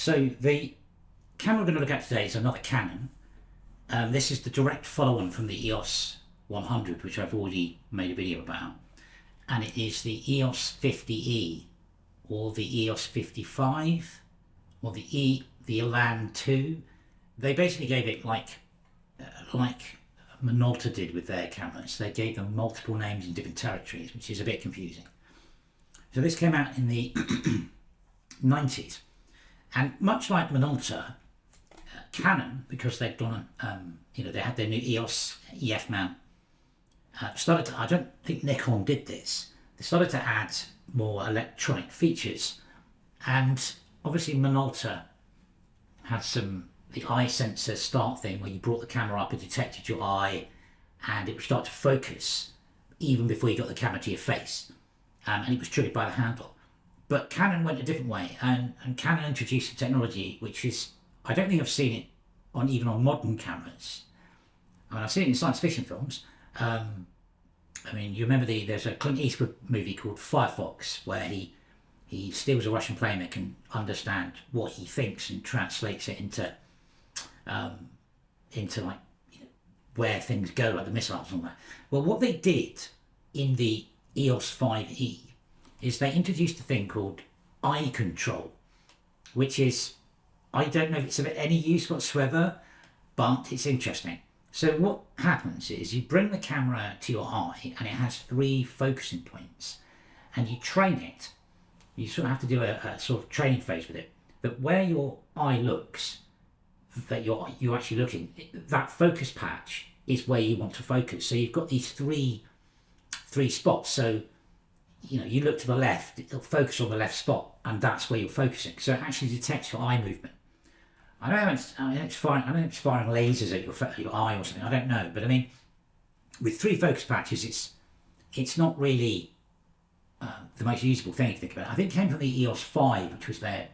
So the camera we're going to look at today is another Canon. This is the direct follow-on from the EOS 100, which I've already made a video about. And it is the EOS 50E, or the EOS 55, or the Elan 2. They basically gave it like Minolta did with their cameras. They gave them multiple names in different territories, which is a bit confusing. So this came out in the 90s. And much like Minolta, Canon, because they'd gone, they had their new EOS AF mount, started to, I don't think Nikon did this, they started to add more electronic features. And obviously Minolta had the eye sensor start thing where you brought the camera up, it detected your eye, and it would start to focus even before you got the camera to your face. And it was triggered by the handle. But Canon went a different way, and Canon introduced a technology which is, I don't think I've seen it even on modern cameras. I mean, I've seen it in science fiction films. I mean, you remember there's a Clint Eastwood movie called Firefox where he steals a Russian plane that can understand what he thinks and translates it into like, where things go, like the missiles and all that. Well, what they did in the EOS 5E is they introduced a thing called eye control, which is, I don't know if it's of any use whatsoever, but it's interesting. So what happens is you bring the camera to your eye and it has 3 focusing points, and you train it. You sort of have to do a sort of training phase with it, that where your eye looks, that you're actually looking, that focus patch is where you want to focus. So you've got these three spots. So you look to the left, it'll focus on the left spot, and that's where you're focusing. So it actually detects your eye movement. I don't know if it's firing lasers at your eye or something. I don't know, but I mean, with 3 focus patches, it's not really the most usable thing to think about. I think it came from the EOS 5, which was their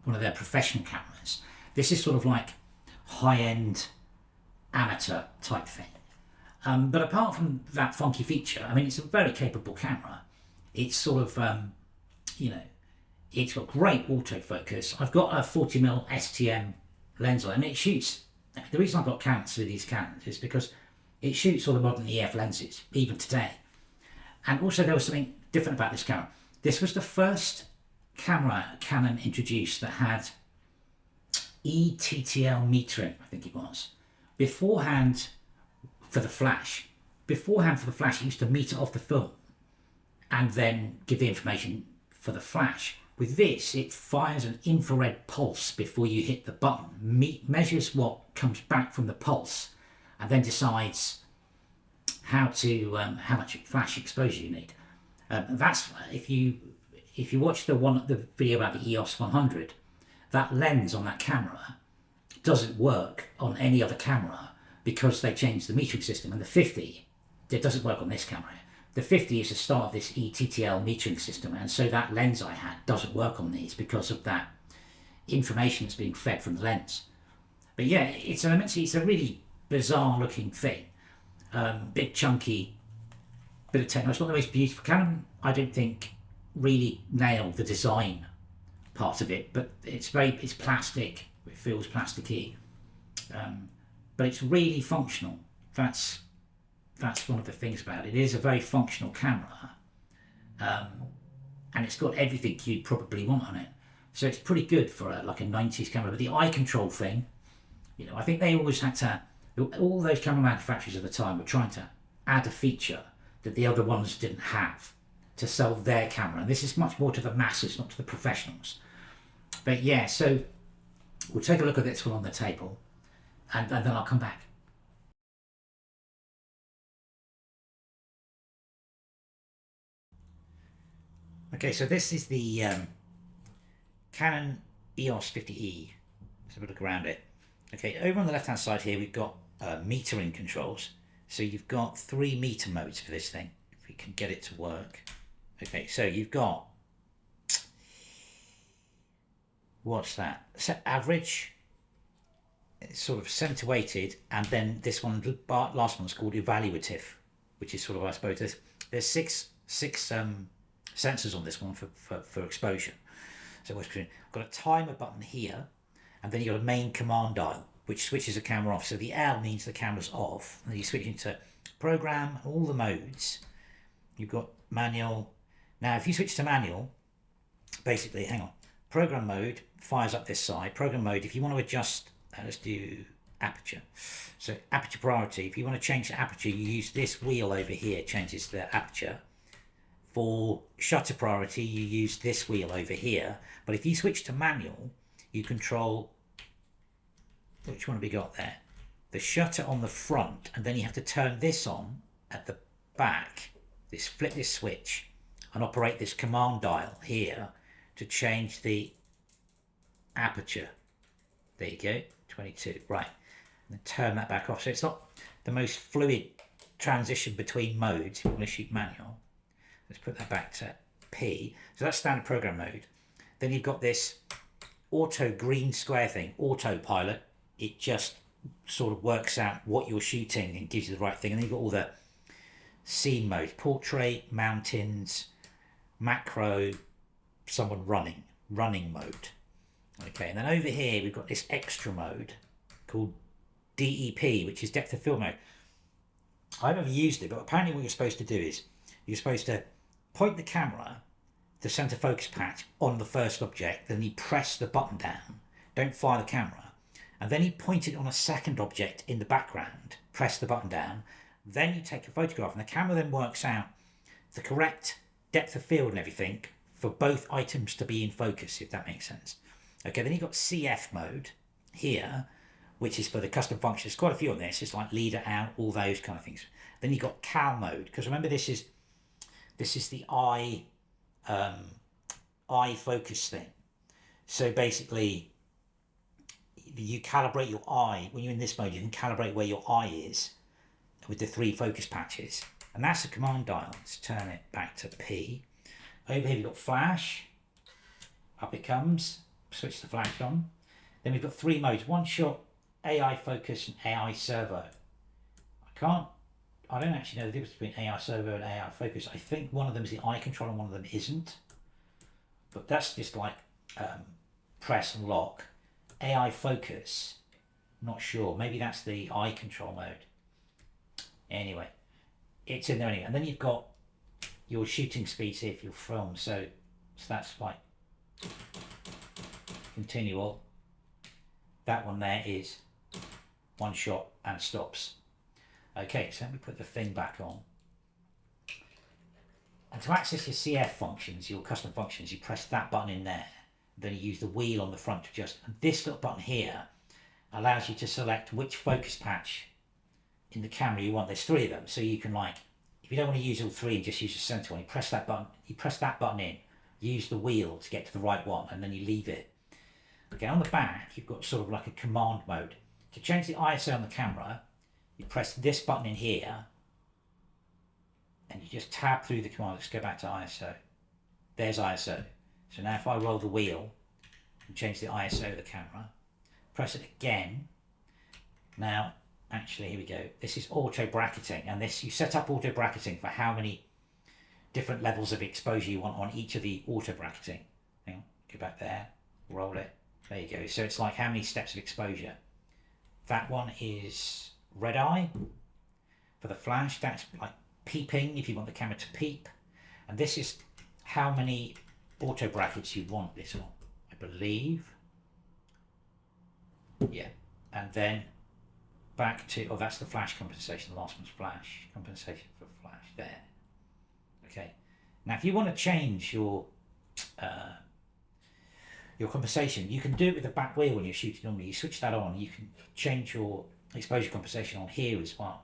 one of their professional cameras. This is sort of like high-end amateur type thing. But apart from that funky feature, I mean, it's a very capable camera. It's sort of, it's got great autofocus. I've got a 40mm STM lens on it, and it shoots. The reason I've got Canons with these Canons is because it shoots all the modern EF lenses, even today. And also there was something different about this camera. This was the first camera Canon introduced that had ETTL metering, I think it was. Beforehand, for the flash, it used to meter off the film and then give the information for the flash. With this, it fires an infrared pulse before you hit the button, measures what comes back from the pulse, and then decides how much flash exposure you need. That's if you watch the video about the EOS 100, that lens on that camera doesn't work on any other camera because they changed the metering system. And the 50, it doesn't work on this camera. The 50 is the start of this ETTL metering system, and so that lens I had doesn't work on these because of that information that's being fed from the lens. But yeah, it's a really bizarre looking thing. Big chunky bit of technology. It's not the most beautiful. Canon, I don't think, really nailed the design part of it, but it's plastic. It feels plasticky, but it's really functional. That's one of the things about it. It is a very functional camera, and it's got everything you'd probably want on it. So it's pretty good for like a 90s camera. But the eye control thing, I think they always had to. All those camera manufacturers at the time were trying to add a feature that the other ones didn't have to sell their camera. And this is much more to the masses, not to the professionals. But yeah, so we'll take a look at this one on the table, and then I'll come back. Okay, so this is the Canon EOS 50E. Let's have a look around it. Okay, over on the left-hand side here, we've got metering controls. So you've got 3 meter modes for this thing, if we can get it to work. Okay, so you've got, what's that? Set average, it's sort of center-weighted, and then this one, last one's called evaluative, which is sort of, I suppose, there's six sensors on this one for exposure. So I've got a timer button here, and then you've got a main command dial, which switches the camera off. So the L means the camera's off, and then you switch into program, all the modes. You've got manual. Now, if you switch to manual, basically, hang on, program mode fires up this side. Program mode, if you want to adjust, let's do aperture. So aperture priority, if you want to change the aperture, you use this wheel over here, changes the aperture. For shutter priority, you use this wheel over here. But if you switch to manual, you control, which one have we got there? The shutter on the front, and then you have to turn this on at the back. Flip this switch and operate this command dial here to change the aperture. There you go, 22, right. And then turn that back off. So it's not the most fluid transition between modes if you want to shoot manual. Let's put that back to P. So that's standard program mode. Then you've got this auto green square thing, autopilot. It just sort of works out what you're shooting and gives you the right thing. And then you've got all the scene modes, portrait, mountains, macro, someone running mode. Okay, and then over here we've got this extra mode called DEP, which is depth of field mode. I've never used it, but apparently what you're supposed to do is you're supposed to point the camera, the center focus patch, on the first object, then you press the button down, don't fire the camera, and then you point it on a second object in the background, press the button down, then you take a photograph, and the camera then works out the correct depth of field and everything for both items to be in focus, if that makes sense. Okay, then you've got CF mode here, which is for the custom functions. Quite a few on this. It's like leader out, all those kind of things. Then you've got CAL mode, because remember this is the eye focus thing. So basically, you calibrate your eye. When you're in this mode, you can calibrate where your eye is with the 3 focus patches. And that's the command dial. Let's turn it back to P. Over here we've got flash. Up it comes. Switch the flash on. Then we've got 3 modes. One shot, AI focus, and AI servo. I don't actually know the difference between AI servo and AI focus. I think one of them is the eye control and one of them isn't. But that's just like press and lock. AI focus, not sure. Maybe that's the eye control mode. Anyway, it's in there anyway. And then you've got your shooting speed, see if you'll film. So that's like continual. That one there is one shot and stops. Okay, so let me put the thing back on. And to access your CF functions, your custom functions, you press that button in there. Then you use the wheel on the front to adjust. And this little button here allows you to select which focus patch in the camera you want. There's 3 of them, so you can, like, if you don't want to use all 3 and just use the center one, you press that button in, use the wheel to get to the right one, and then you leave it. Okay, on the back, you've got sort of like a command mode. To change the ISO on the camera, you press this button in here, and you just tab through the command. Let's go back to ISO. There's ISO. So now if I roll the wheel and change the ISO of the camera, press it again. Now, actually, here we go. This is auto bracketing, and this, you set up auto bracketing for how many different levels of exposure you want on each of the auto bracketing. Hang on, go back there, roll it. There you go. So it's like how many steps of exposure. That one is red eye. For the flash, that's like peeping, if you want the camera to peep. And this is how many auto brackets you want this on, I believe. Yeah. And then back to, oh, that's the flash compensation. The last one's flash compensation for flash there. Okay. Now, if you want to change your compensation, you can do it with the back wheel when you're shooting normally. You switch that on, you can change your exposure compensation on here as well.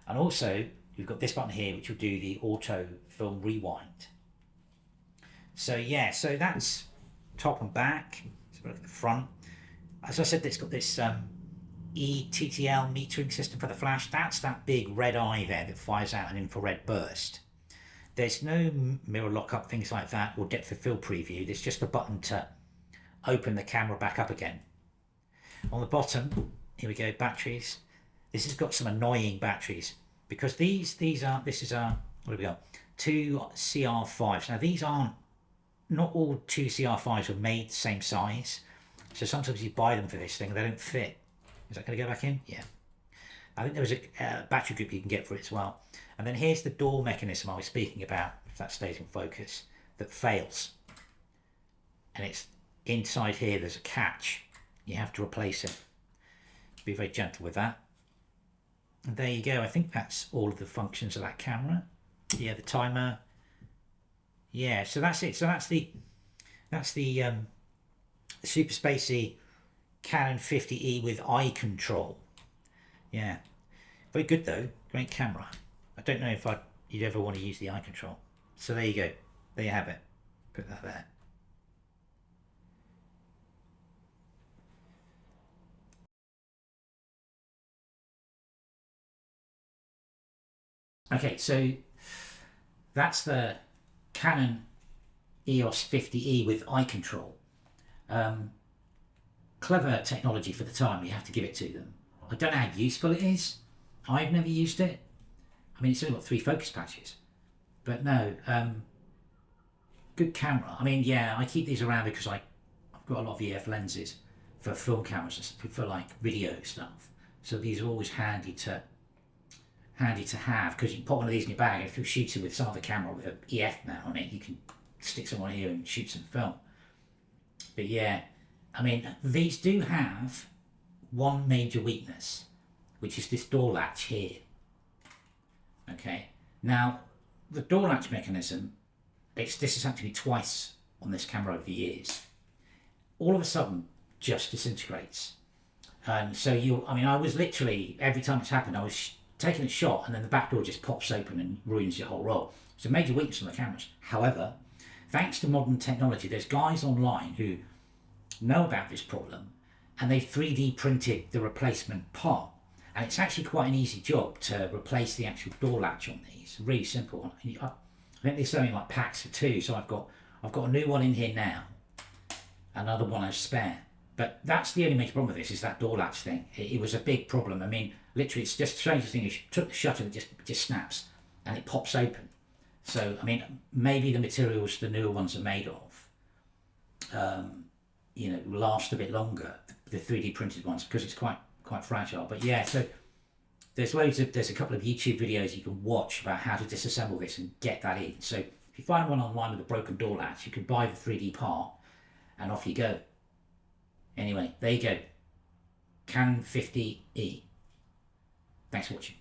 And also, you've got this button here, which will do the auto film rewind. So yeah, so that's top and back. Let's look at the front. As I said, it's got this ETTL metering system for the flash. That's that big red eye there that fires out an infrared burst. There's no mirror lockup, things like that, or depth of field preview. There's just a button to open the camera back up again. On the bottom, here we go, batteries. This has got some annoying batteries because this is our, what have we got? 2 CR5s. Now these aren't not all 2CR5s were made the same size. So sometimes you buy them for this thing, they don't fit. Is that going to go back in? Yeah. I think there was a battery grip you can get for it as well. And then here's the door mechanism I was speaking about, if that stays in focus, that fails. And it's inside here, there's a catch. You have to replace it. Be very gentle with that. And there you go. I think that's all of the functions of that camera. Yeah, the timer. Yeah, so that's it. So that's the Super Spacey Canon 50E with eye control. Yeah, very good though. Great camera. I don't know if you'd ever want to use the eye control. So there you go. There you have it. Put that there. Okay, so that's the Canon EOS 50E with eye control. Clever technology for the time, you have to give it to them. I don't know how useful it is. I've never used it. I mean, it's only got 3 focus patches. But no, good camera. I mean, yeah, I keep these around because I've got a lot of EF lenses for film cameras, for like video stuff. So these are always handy to have, because you can put one of these in your bag, and if you're shooting with some other camera with an EF mount on it, you can stick someone here and shoot some film. But yeah, I mean, these do have one major weakness, which is this door latch here. Okay, now the door latch mechanism, this has happened to me twice on this camera over the years. All of a sudden, just disintegrates. And so I was literally, every time it's happened, I was taking a shot and then the back door just pops open and ruins your whole roll. It's a major weakness on the cameras. However, thanks to modern technology, there's guys online who know about this problem and they 3D printed the replacement part. And it's actually quite an easy job to replace the actual door latch on these. Really simple. I think they're selling like packs of 2, so I've got a new one in here now, another one I've spare. But that's the only major problem with this, is that door latch thing. It was a big problem. I mean, literally, it's just the strangest thing. You took the shutter and it just snaps and it pops open. So, I mean, maybe the materials the newer ones are made of, last a bit longer, the 3D printed ones, because it's quite fragile. But yeah, so there's a couple of YouTube videos you can watch about how to disassemble this and get that in. So if you find one online with a broken door latch, you can buy the 3D part and off you go. Anyway, there you go. Canon 50E. Thanks for watching.